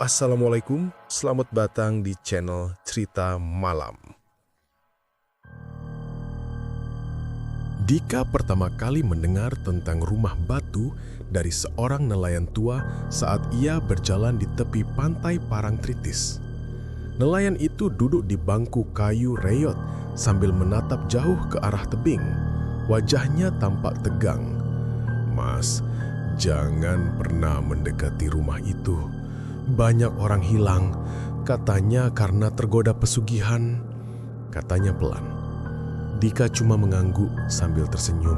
Assalamualaikum, selamat datang di channel Cerita Malam. Dika pertama kali mendengar tentang rumah batu dari seorang nelayan tua saat ia berjalan di tepi pantai Parangtritis. Nelayan itu duduk di bangku kayu reyot sambil menatap jauh ke arah tebing. Wajahnya tampak tegang. "Mas, jangan pernah mendekati rumah itu. Banyak orang hilang, katanya karena tergoda pesugihan," katanya pelan. Dika cuma mengangguk sambil tersenyum.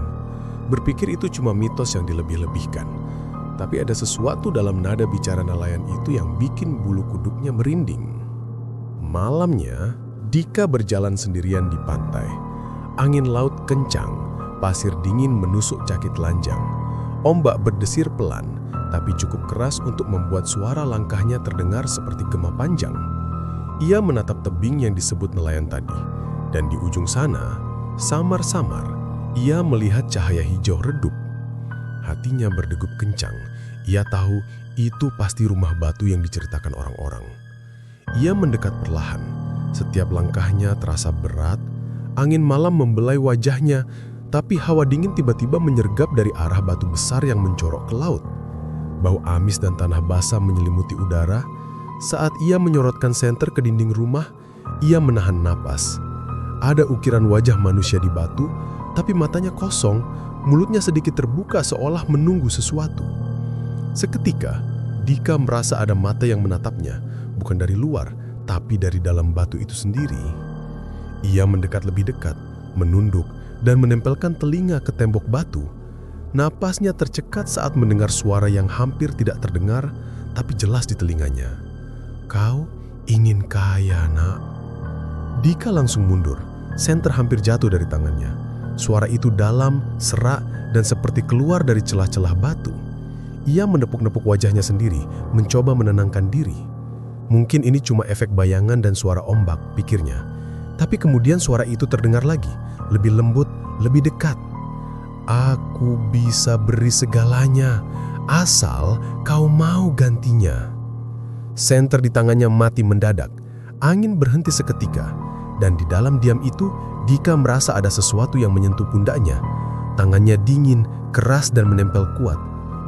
Berpikir itu cuma mitos yang dilebih-lebihkan. Tapi ada sesuatu dalam nada bicara nelayan itu yang bikin bulu kuduknya merinding. Malamnya, Dika berjalan sendirian di pantai. Angin laut kencang, pasir dingin menusuk jakit telanjang. Ombak berdesir pelan, tapi cukup keras untuk membuat suara langkahnya terdengar seperti gema panjang. Ia menatap tebing yang disebut nelayan tadi, dan di ujung sana, samar-samar, ia melihat cahaya hijau redup. Hatinya berdegup kencang. Ia tahu itu pasti rumah batu yang diceritakan orang-orang. Ia mendekat perlahan. Setiap langkahnya terasa berat. Angin malam membelai wajahnya, tapi hawa dingin tiba-tiba menyergap dari arah batu besar yang mencorok ke laut. Bau amis dan tanah basah menyelimuti udara. Saat ia menyorotkan senter ke dinding rumah, ia menahan napas. Ada ukiran wajah manusia di batu, tapi matanya kosong, mulutnya sedikit terbuka seolah menunggu sesuatu. Seketika, Dika merasa ada mata yang menatapnya, bukan dari luar, tapi dari dalam batu itu sendiri. Ia mendekat lebih dekat, menunduk, dan menempelkan telinga ke tembok batu. Napasnya tercekat saat mendengar suara yang hampir tidak terdengar, tapi jelas di telinganya. "Kau ingin kaya, nak?" Dika langsung mundur. Senter hampir jatuh dari tangannya. Suara itu dalam, serak, dan seperti keluar dari celah-celah batu. Ia menepuk-nepuk wajahnya sendiri, mencoba menenangkan diri. Mungkin ini cuma efek bayangan dan suara ombak, pikirnya. Tapi kemudian suara itu terdengar lagi, lebih lembut, lebih dekat. "Aku bisa beri segalanya, asal kau mau gantinya." Senter di tangannya mati mendadak. Angin berhenti seketika, dan di dalam diam itu, Dika merasa ada sesuatu yang menyentuh pundaknya. Tangannya dingin, keras, dan menempel kuat.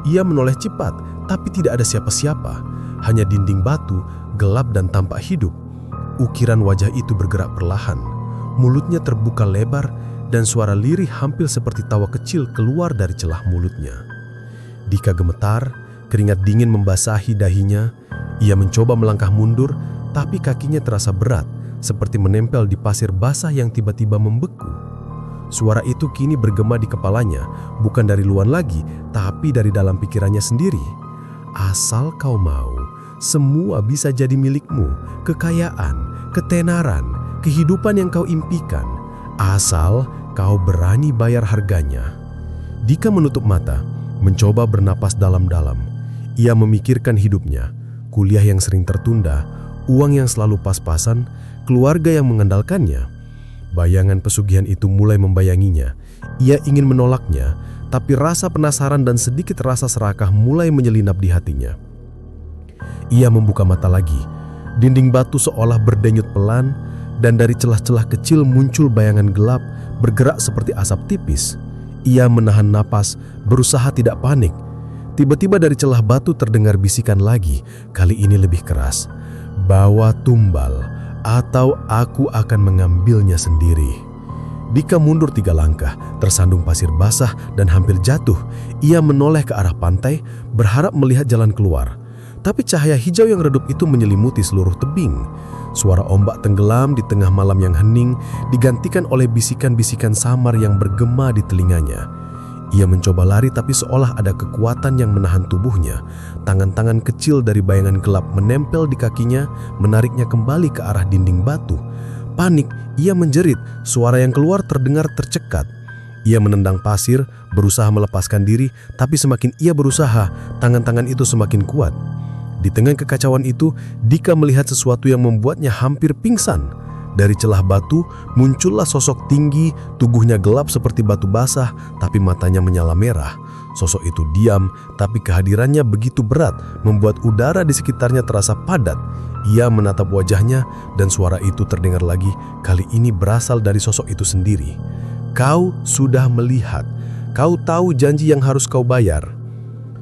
Ia menoleh cepat, tapi tidak ada siapa-siapa. Hanya dinding batu, gelap dan tampak hidup. Ukiran wajah itu bergerak perlahan. Mulutnya terbuka lebar, dan suara lirih hampir seperti tawa kecil keluar dari celah mulutnya. Dika gemetar, keringat dingin membasahi dahinya. Ia mencoba melangkah mundur, tapi kakinya terasa berat, seperti menempel di pasir basah yang tiba-tiba membeku. Suara itu kini bergema di kepalanya, bukan dari luar lagi, tapi dari dalam pikirannya sendiri. "Asal kau mau, semua bisa jadi milikmu, kekayaan, ketenaran, kehidupan yang kau impikan. Asal kau berani bayar harganya." Dika menutup mata, mencoba bernapas dalam-dalam. Ia memikirkan hidupnya, kuliah yang sering tertunda, uang yang selalu pas-pasan, keluarga yang mengandalkannya. Bayangan pesugihan itu mulai membayanginya. Ia ingin menolaknya, tapi rasa penasaran dan sedikit rasa serakah mulai menyelinap di hatinya. Ia membuka mata lagi. Dinding batu seolah berdenyut pelan, dan dari celah-celah kecil muncul bayangan gelap, bergerak seperti asap tipis. Ia menahan napas, berusaha tidak panik. Tiba-tiba dari celah batu terdengar bisikan lagi, kali ini lebih keras. "Bawa tumbal, atau aku akan mengambilnya sendiri." Dika mundur 3 langkah, tersandung pasir basah dan hampir jatuh. Ia menoleh ke arah pantai, berharap melihat jalan keluar. Tapi cahaya hijau yang redup itu menyelimuti seluruh tebing. Suara ombak tenggelam di tengah malam yang hening, digantikan oleh bisikan-bisikan samar yang bergema di telinganya. Ia mencoba lari, tapi seolah ada kekuatan yang menahan tubuhnya. Tangan-tangan kecil dari bayangan gelap menempel di kakinya, menariknya kembali ke arah dinding batu. Panik, ia menjerit. Suara yang keluar terdengar tercekat. Ia menendang pasir, berusaha melepaskan diri, tapi semakin ia berusaha, tangan-tangan itu semakin kuat. Di tengah kekacauan itu, Dika melihat sesuatu yang membuatnya hampir pingsan. Dari celah batu muncullah sosok tinggi, tubuhnya gelap seperti batu basah, tapi matanya menyala merah. Sosok itu diam, tapi kehadirannya begitu berat, membuat udara di sekitarnya terasa padat. Ia menatap wajahnya dan suara itu terdengar lagi, kali ini berasal dari sosok itu sendiri. "Kau sudah melihat, kau tahu janji yang harus kau bayar."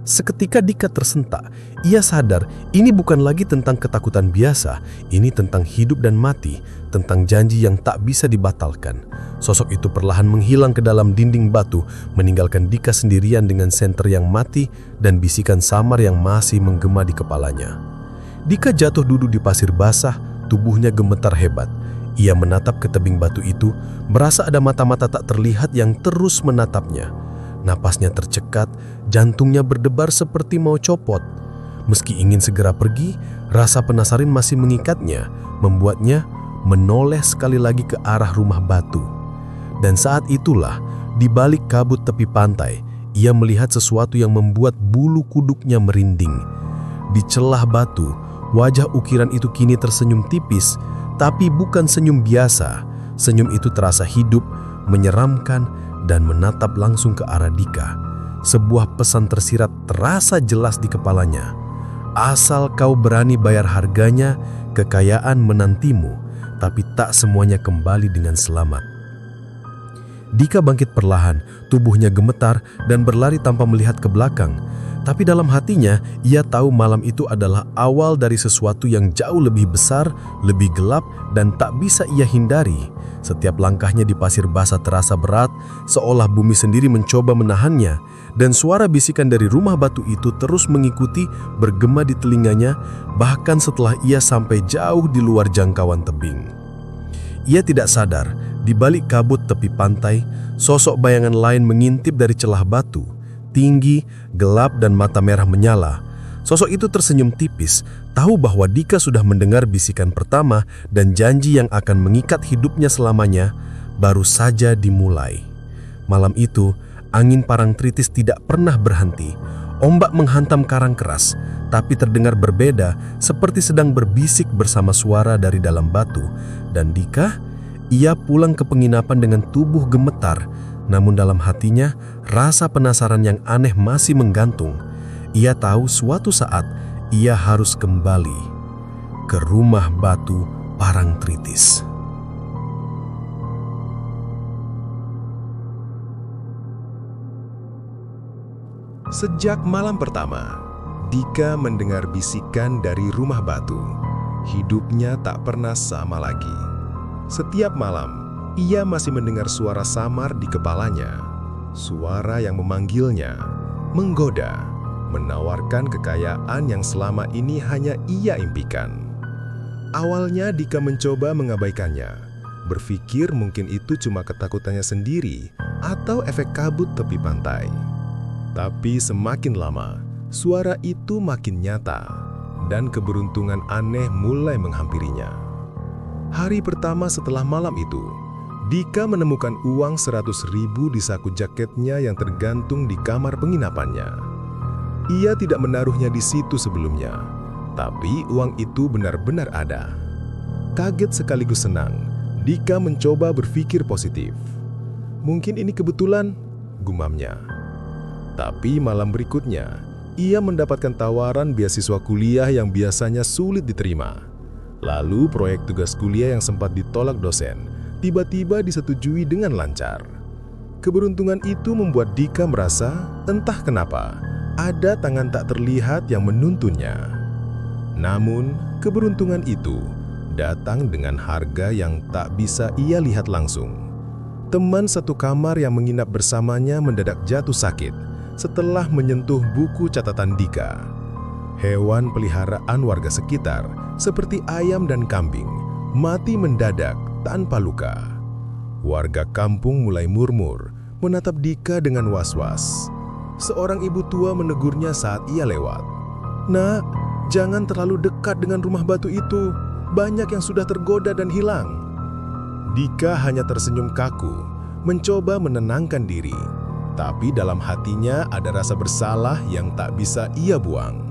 Seketika Dika tersentak. Ia sadar ini bukan lagi tentang ketakutan biasa, ini tentang hidup dan mati, tentang janji yang tak bisa dibatalkan. Sosok itu perlahan menghilang ke dalam dinding batu, meninggalkan Dika sendirian dengan senter yang mati dan bisikan samar yang masih menggema di kepalanya. Dika jatuh duduk di pasir basah, tubuhnya gemetar hebat. Ia menatap ke tebing batu itu, merasa ada mata-mata tak terlihat yang terus menatapnya. Napasnya tercekat, jantungnya berdebar seperti mau copot. Meski ingin segera pergi, rasa penasaran masih mengikatnya, membuatnya menoleh sekali lagi ke arah rumah batu. Dan saat itulah, di balik kabut tepi pantai, ia melihat sesuatu yang membuat bulu kuduknya merinding. Di celah batu, wajah ukiran itu kini tersenyum tipis, tapi bukan senyum biasa. Senyum itu terasa hidup, menyeramkan, dan menatap langsung ke arah Dika. Sebuah pesan tersirat terasa jelas di kepalanya. "Asal kau berani bayar harganya, kekayaan menantimu, tapi tak semuanya kembali dengan selamat." Dika bangkit perlahan, tubuhnya gemetar dan berlari tanpa melihat ke belakang. Tapi dalam hatinya, ia tahu malam itu adalah awal dari sesuatu yang jauh lebih besar, lebih gelap, dan tak bisa ia hindari. Setiap langkahnya di pasir basah terasa berat, seolah bumi sendiri mencoba menahannya. Dan suara bisikan dari rumah batu itu terus mengikuti, bergema di telinganya, bahkan setelah ia sampai jauh di luar jangkauan tebing. Ia tidak sadar, di balik kabut tepi pantai, sosok bayangan lain mengintip dari celah batu. Tinggi, gelap, dan mata merah menyala. Sosok itu tersenyum tipis, tahu bahwa Dika sudah mendengar bisikan pertama dan janji yang akan mengikat hidupnya selamanya baru saja dimulai. Malam itu, angin Parangtritis tidak pernah berhenti. Ombak menghantam karang keras, tapi terdengar berbeda, seperti sedang berbisik bersama suara dari dalam batu. Dan Dika, ia pulang ke penginapan dengan tubuh gemetar, namun dalam hatinya, rasa penasaran yang aneh masih menggantung. Ia tahu suatu saat ia harus kembali ke rumah batu Parangtritis. Sejak malam pertama, Dika mendengar bisikan dari rumah batu. Hidupnya tak pernah sama lagi. Setiap malam, ia masih mendengar suara samar di kepalanya. Suara yang memanggilnya, menggoda, menawarkan kekayaan yang selama ini hanya ia impikan. Awalnya Dika mencoba mengabaikannya, berpikir mungkin itu cuma ketakutannya sendiri atau efek kabut tepi pantai. Tapi semakin lama, suara itu makin nyata, dan keberuntungan aneh mulai menghampirinya. Hari pertama setelah malam itu, Dika menemukan uang 100.000 di saku jaketnya yang tergantung di kamar penginapannya. Ia tidak menaruhnya di situ sebelumnya, tapi uang itu benar-benar ada. Kaget sekaligus senang, Dika mencoba berpikir positif. Mungkin ini kebetulan, gumamnya. Tapi malam berikutnya, ia mendapatkan tawaran beasiswa kuliah yang biasanya sulit diterima. Lalu proyek tugas kuliah yang sempat ditolak dosen, tiba-tiba disetujui dengan lancar. Keberuntungan itu membuat Dika merasa, entah kenapa, ada tangan tak terlihat yang menuntunnya. Namun, keberuntungan itu datang dengan harga yang tak bisa ia lihat langsung. Teman satu kamar yang menginap bersamanya mendadak jatuh sakit setelah menyentuh buku catatan Dika. Hewan peliharaan warga sekitar, seperti ayam dan kambing, mati mendadak tanpa luka. Warga kampung mulai murmur, menatap Dika dengan was-was. Seorang ibu tua menegurnya saat ia lewat. "Nak, jangan terlalu dekat dengan rumah batu itu. Banyak yang sudah tergoda dan hilang." Dika hanya tersenyum kaku, mencoba menenangkan diri. Tapi dalam hatinya ada rasa bersalah yang tak bisa ia buang.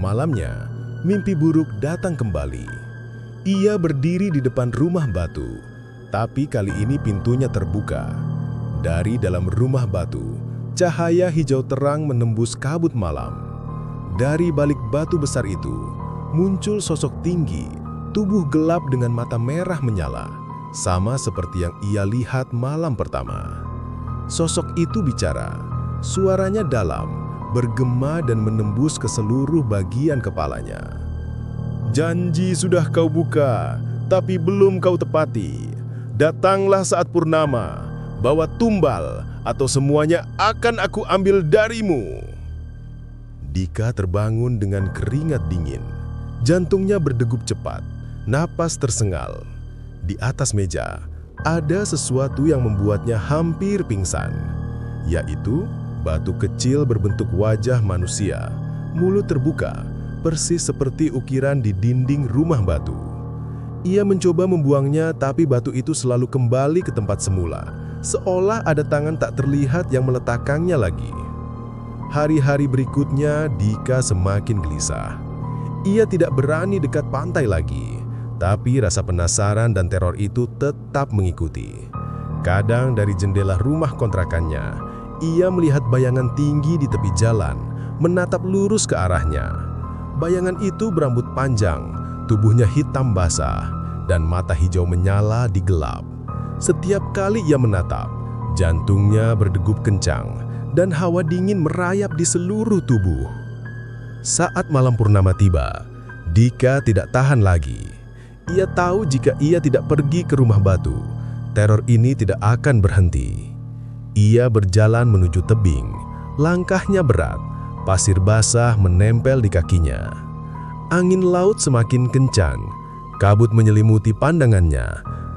Malamnya, mimpi buruk datang kembali. Ia berdiri di depan rumah batu, tapi kali ini pintunya terbuka. Dari dalam rumah batu, Cahaya hijau terang menembus kabut malam. Dari balik batu besar itu, muncul sosok tinggi, tubuh gelap dengan mata merah menyala, sama seperti yang ia lihat malam pertama. Sosok itu bicara, suaranya dalam, bergema dan menembus ke seluruh bagian kepalanya. Janji sudah kau buka, tapi belum kau tepati. Datanglah saat purnama, bawa tumbal, atau semuanya akan aku ambil darimu. Dika terbangun dengan keringat dingin. Jantungnya berdegup cepat, napas tersengal. Di atas meja, ada sesuatu yang membuatnya hampir pingsan, yaitu batu kecil berbentuk wajah manusia, mulut terbuka, persis seperti ukiran di dinding rumah batu. Ia mencoba membuangnya, tapi batu itu selalu kembali ke tempat semula, seolah ada tangan tak terlihat yang meletakkannya lagi. Hari-hari berikutnya, Dika semakin gelisah. Ia tidak berani dekat pantai lagi, tapi rasa penasaran dan teror itu tetap mengikuti. Kadang dari jendela rumah kontrakannya, ia melihat bayangan tinggi di tepi jalan, menatap lurus ke arahnya. Bayangan itu berambut panjang, tubuhnya hitam basah, dan mata hijau menyala di gelap. Setiap kali ia menatap, jantungnya berdegup kencang, dan hawa dingin merayap di seluruh tubuh. Saat malam purnama tiba, Dika tidak tahan lagi. Ia tahu jika ia tidak pergi ke rumah batu, teror ini tidak akan berhenti. Ia berjalan menuju tebing, langkahnya berat, pasir basah menempel di kakinya. Angin laut semakin kencang, kabut menyelimuti pandangannya,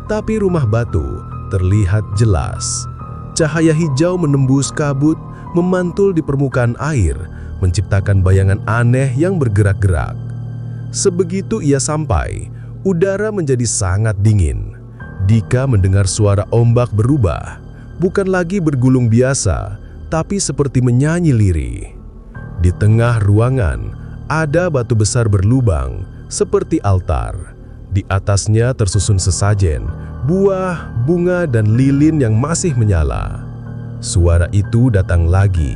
tapi rumah batu terlihat jelas. Cahaya hijau menembus kabut, memantul di permukaan air, menciptakan bayangan aneh yang bergerak-gerak. Sebegitu ia sampai, udara menjadi sangat dingin. Dika mendengar suara ombak berubah, bukan lagi bergulung biasa, tapi seperti menyanyi lirih. Di tengah ruangan, ada batu besar berlubang, seperti altar. Di atasnya tersusun sesajen, buah, bunga, dan lilin yang masih menyala. Suara itu datang lagi,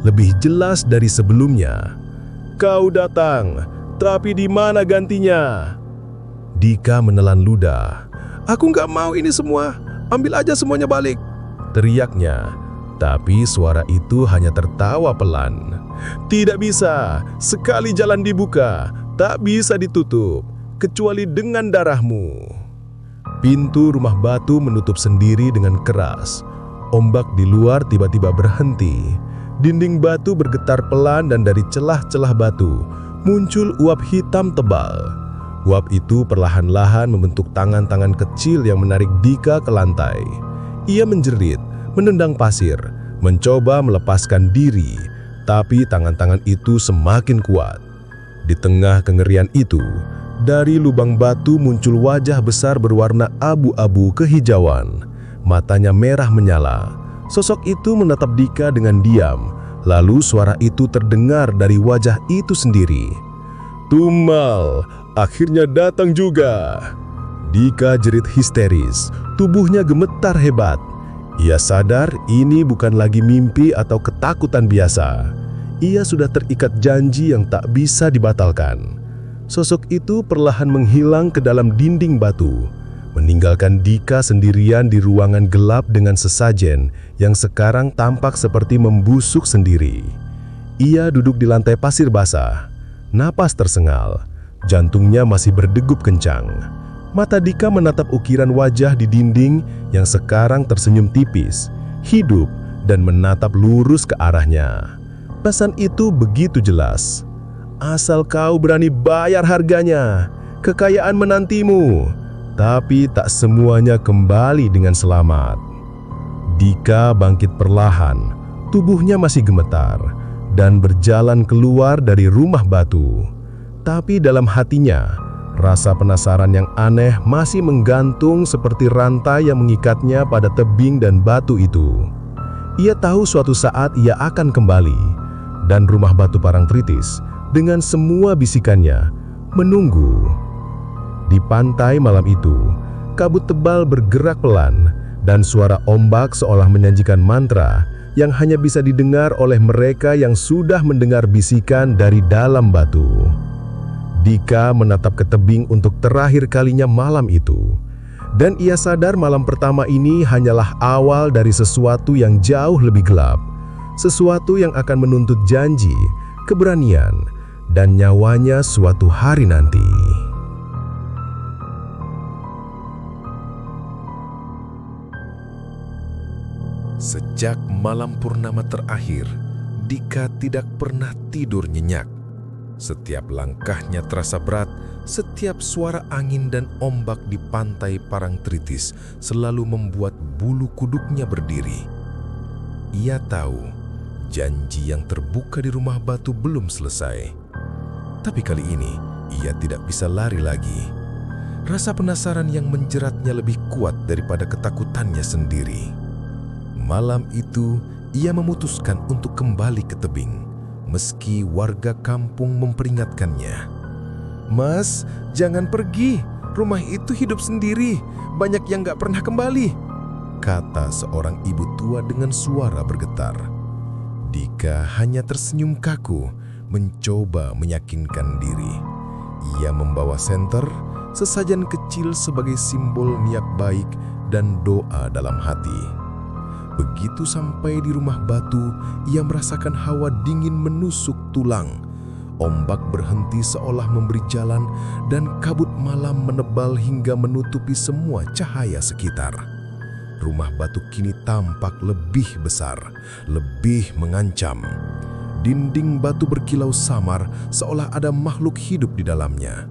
lebih jelas dari sebelumnya. Kau datang, tapi di mana gantinya? Dika menelan ludah. Aku nggak mau ini semua, ambil aja semuanya balik, teriaknya. Tapi suara itu hanya tertawa pelan. Tidak bisa, sekali jalan dibuka, tak bisa ditutup, kecuali dengan darahmu. Pintu rumah batu menutup sendiri dengan keras. Ombak di luar tiba-tiba berhenti. Dinding batu bergetar pelan dan dari celah-celah batu muncul uap hitam tebal. Uap itu perlahan-lahan membentuk tangan-tangan kecil yang menarik Dika ke lantai. Ia menjerit, menendang pasir, mencoba melepaskan diri, tapi tangan-tangan itu semakin kuat. Di tengah kengerian itu, dari lubang batu muncul wajah besar berwarna abu-abu kehijauan. Matanya merah menyala. Sosok itu menatap Dika dengan diam, lalu suara itu terdengar dari wajah itu sendiri. Tumbal, akhirnya datang juga. Dika jerit histeris, tubuhnya gemetar hebat. Ia sadar ini bukan lagi mimpi atau ketakutan biasa. Ia sudah terikat janji yang tak bisa dibatalkan. Sosok itu perlahan menghilang ke dalam dinding batu, meninggalkan Dika sendirian di ruangan gelap dengan sesajen yang sekarang tampak seperti membusuk sendiri. Ia duduk di lantai pasir basah, napas tersengal, jantungnya masih berdegup kencang. Mata Dika menatap ukiran wajah di dinding yang sekarang tersenyum tipis, hidup, dan menatap lurus ke arahnya. Pesan itu begitu jelas. Asal kau berani bayar harganya, kekayaan menantimu. Tapi tak semuanya kembali dengan selamat. Dika bangkit perlahan, tubuhnya masih gemetar, dan berjalan keluar dari rumah batu. Tapi dalam hatinya, rasa penasaran yang aneh masih menggantung seperti rantai yang mengikatnya pada tebing dan batu itu. Ia tahu suatu saat ia akan kembali, dan rumah batu Parangtritis dengan semua bisikannya menunggu. Di pantai malam itu, kabut tebal bergerak pelan, dan suara ombak seolah menyanyikan mantra yang hanya bisa didengar oleh mereka yang sudah mendengar bisikan dari dalam batu. Dika menatap ke tebing untuk terakhir kalinya malam itu. Dan ia sadar malam pertama ini hanyalah awal dari sesuatu yang jauh lebih gelap. Sesuatu yang akan menuntut janji, keberanian, dan nyawanya suatu hari nanti. Sejak malam purnama terakhir, Dika tidak pernah tidur nyenyak. Setiap langkahnya terasa berat, setiap suara angin dan ombak di pantai Parangtritis selalu membuat bulu kuduknya berdiri. Ia tahu, janji yang terbuka di rumah batu belum selesai. Tapi kali ini, ia tidak bisa lari lagi. Rasa penasaran yang menjeratnya lebih kuat daripada ketakutannya sendiri. Malam itu, ia memutuskan untuk kembali ke tebing, meski warga kampung memperingatkannya. "Mas, jangan pergi. Rumah itu hidup sendiri. Banyak yang gak pernah kembali," kata seorang ibu tua dengan suara bergetar. Dika hanya tersenyum kaku, mencoba meyakinkan diri. Ia membawa senter, sesajen kecil sebagai simbol niat baik dan doa dalam hati. Begitu sampai di rumah batu, ia merasakan hawa dingin menusuk tulang. Ombak berhenti seolah memberi jalan, dan kabut malam menebal hingga menutupi semua cahaya sekitar. Rumah batu kini tampak lebih besar, lebih mengancam. Dinding batu berkilau samar, seolah ada makhluk hidup di dalamnya.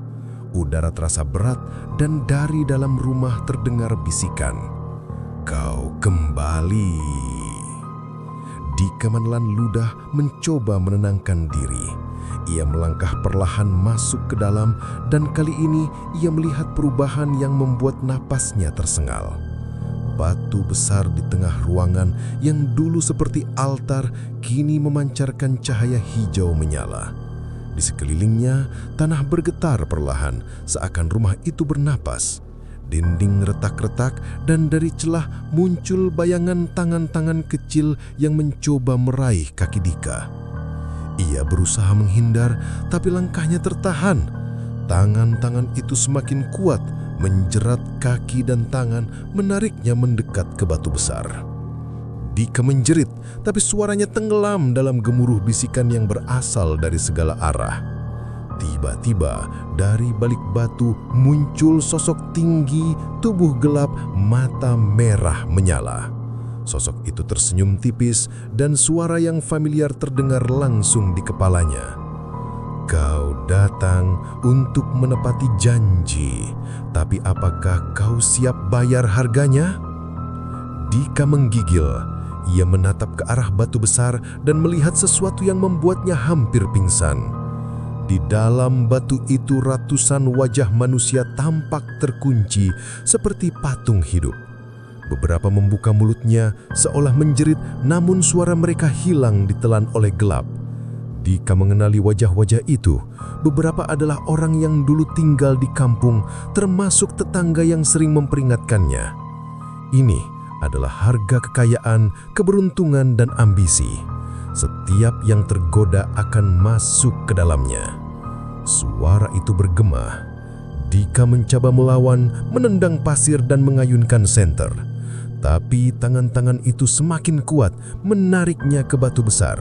Udara terasa berat, dan dari dalam rumah terdengar bisikan, "Kau kembali." Dika menelan ludah mencoba menenangkan diri. Ia melangkah perlahan masuk ke dalam, dan kali ini ia melihat perubahan yang membuat napasnya tersengal. Batu besar di tengah ruangan yang dulu seperti altar kini memancarkan cahaya hijau menyala. Di sekelilingnya, tanah bergetar perlahan seakan rumah itu bernapas. Dinding retak-retak, dan dari celah muncul bayangan tangan-tangan kecil yang mencoba meraih kaki Dika. Ia berusaha menghindar, tapi langkahnya tertahan. Tangan-tangan itu semakin kuat, menjerat kaki dan tangan, menariknya mendekat ke batu besar. Dika menjerit, tapi suaranya tenggelam dalam gemuruh bisikan yang berasal dari segala arah. Tiba-tiba, dari balik batu muncul sosok tinggi, tubuh gelap, mata merah menyala. Sosok itu tersenyum tipis, dan suara yang familiar terdengar langsung di kepalanya. "Kau datang untuk menepati janji, tapi apakah kau siap bayar harganya?" Dika menggigil. Ia menatap ke arah batu besar dan melihat sesuatu yang membuatnya hampir pingsan. Di dalam batu itu ratusan wajah manusia tampak terkunci seperti patung hidup. Beberapa membuka mulutnya seolah menjerit, namun suara mereka hilang ditelan oleh gelap. Dika mengenali wajah-wajah itu. Beberapa adalah orang yang dulu tinggal di kampung, termasuk tetangga yang sering memperingatkannya. Ini adalah harga kekayaan, keberuntungan, dan ambisi. Setiap yang tergoda akan masuk ke dalamnya. Suara itu bergema. Dika mencoba melawan, menendang pasir dan mengayunkan senter. Tapi tangan-tangan itu semakin kuat, menariknya ke batu besar.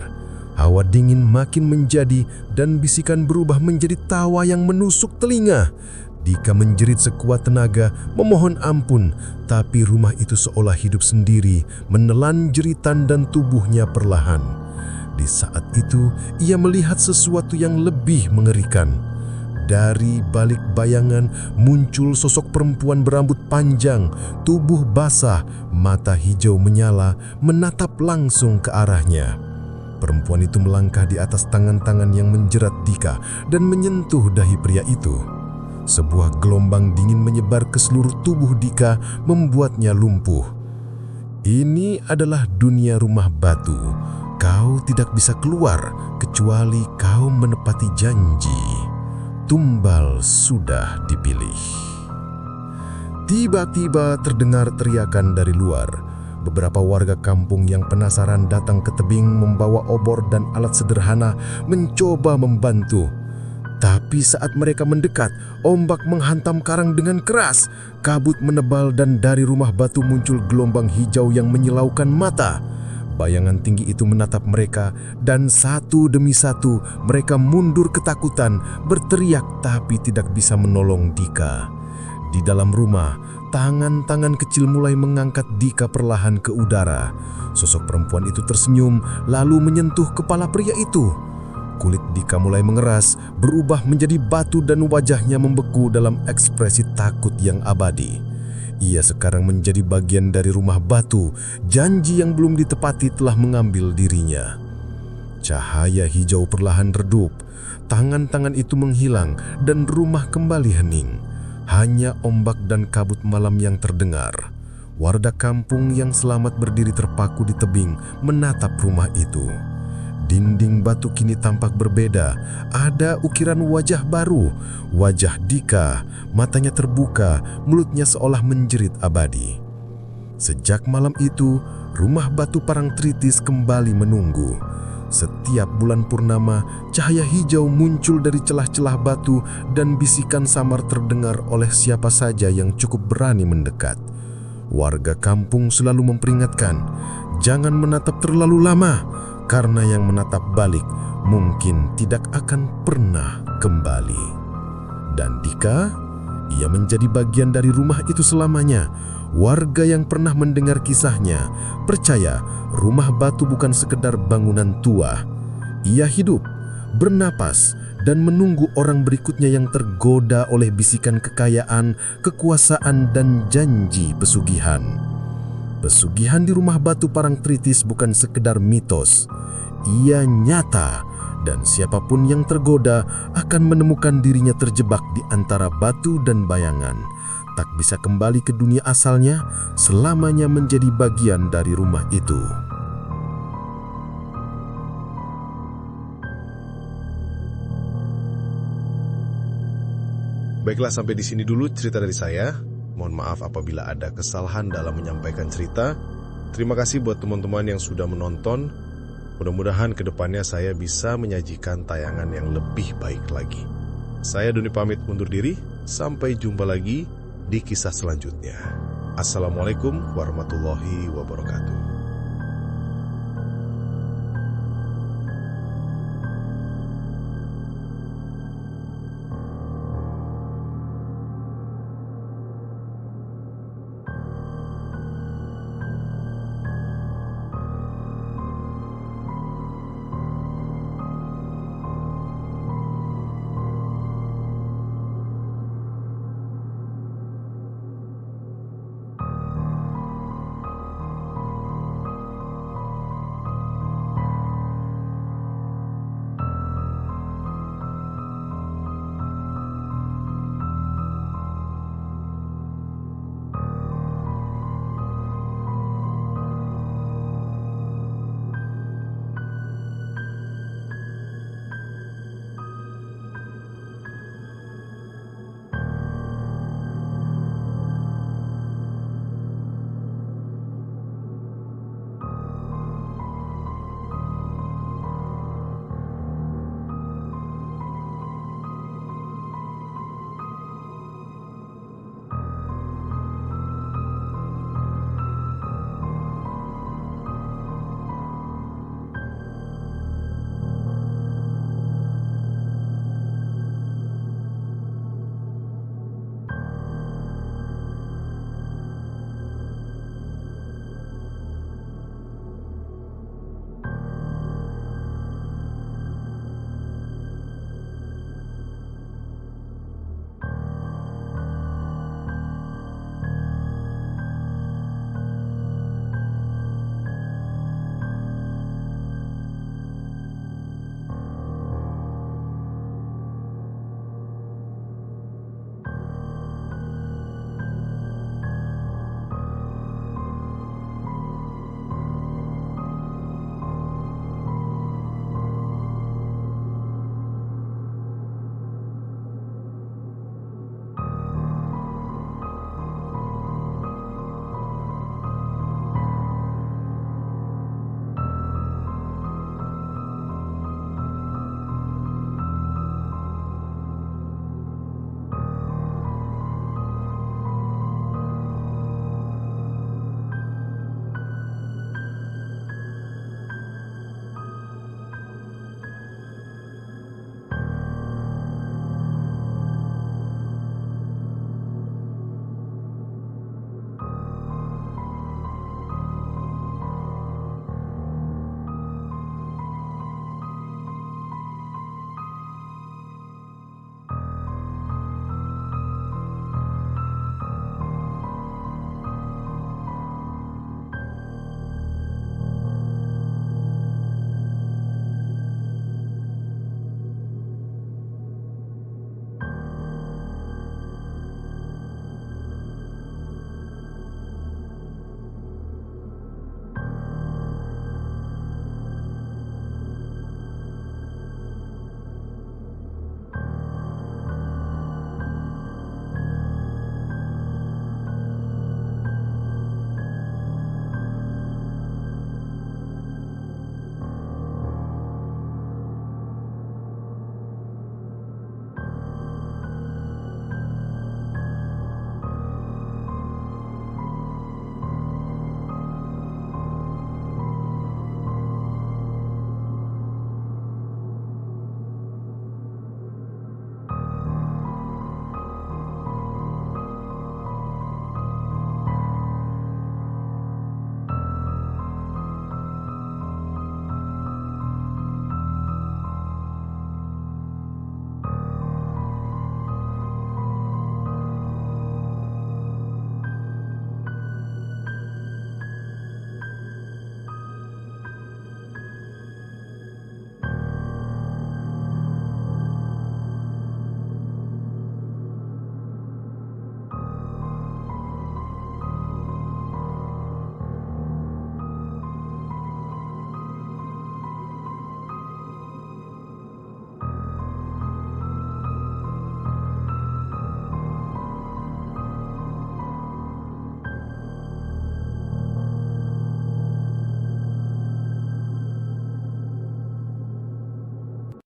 Hawa dingin makin menjadi, dan bisikan berubah menjadi tawa yang menusuk telinga. Dika menjerit sekuat tenaga, memohon ampun, tapi rumah itu seolah hidup sendiri, menelan jeritan dan tubuhnya perlahan. Di saat itu, ia melihat sesuatu yang lebih mengerikan. Dari balik bayangan muncul sosok perempuan berambut panjang, tubuh basah, mata hijau menyala, menatap langsung ke arahnya. Perempuan itu melangkah di atas tangan-tangan yang menjerat Dika dan menyentuh dahi pria itu. Sebuah gelombang dingin menyebar ke seluruh tubuh Dika, membuatnya lumpuh. "Ini adalah dunia rumah batu. Kau tidak bisa keluar kecuali kau menepati janji. Tumbal sudah dipilih." Tiba-tiba terdengar teriakan dari luar. Beberapa warga kampung yang penasaran datang ke tebing membawa obor dan alat sederhana mencoba membantu. Tapi saat mereka mendekat, ombak menghantam karang dengan keras. Kabut menebal dan dari rumah batu muncul gelombang hijau yang menyilaukan mata. Bayangan tinggi itu menatap mereka dan satu demi satu mereka mundur ketakutan, berteriak tapi tidak bisa menolong Dika. Di dalam rumah, tangan-tangan kecil mulai mengangkat Dika perlahan ke udara. Sosok perempuan itu tersenyum lalu menyentuh kepala pria itu. Kulit Dika mulai mengeras, berubah menjadi batu dan wajahnya membeku dalam ekspresi takut yang abadi. Ia sekarang menjadi bagian dari rumah batu. Janji yang belum ditepati telah mengambil dirinya. Cahaya hijau perlahan redup. Tangan-tangan itu menghilang dan rumah kembali hening. Hanya ombak dan kabut malam yang terdengar. Warga kampung yang selamat berdiri terpaku di tebing menatap rumah itu. Dinding batu kini tampak berbeda. Ada ukiran wajah baru. Wajah Dika, matanya terbuka, mulutnya seolah menjerit abadi. Sejak malam itu, rumah batu Parangtritis kembali menunggu. Setiap bulan purnama, cahaya hijau muncul dari celah-celah batu dan bisikan samar terdengar oleh siapa saja yang cukup berani mendekat. Warga kampung selalu memperingatkan, jangan menatap terlalu lama, karena yang menatap balik mungkin tidak akan pernah kembali. Dan Dika, ia menjadi bagian dari rumah itu selamanya. Warga yang pernah mendengar kisahnya percaya rumah batu bukan sekedar bangunan tua. Ia hidup, bernapas, dan menunggu orang berikutnya yang tergoda oleh bisikan kekayaan, kekuasaan, dan janji pesugihan. Pesugihan di rumah batu Parangtritis bukan sekedar mitos. Ia nyata, dan siapapun yang tergoda akan menemukan dirinya terjebak di antara batu dan bayangan. Tak bisa kembali ke dunia asalnya, selamanya menjadi bagian dari rumah itu. Baiklah, sampai di sini dulu cerita dari saya. Mohon maaf apabila ada kesalahan dalam menyampaikan cerita. Terima kasih buat teman-teman yang sudah menonton. Mudah-mudahan kedepannya saya bisa menyajikan tayangan yang lebih baik lagi. Saya Doni pamit undur diri. Sampai jumpa lagi di kisah selanjutnya. Assalamualaikum warahmatullahi wabarakatuh.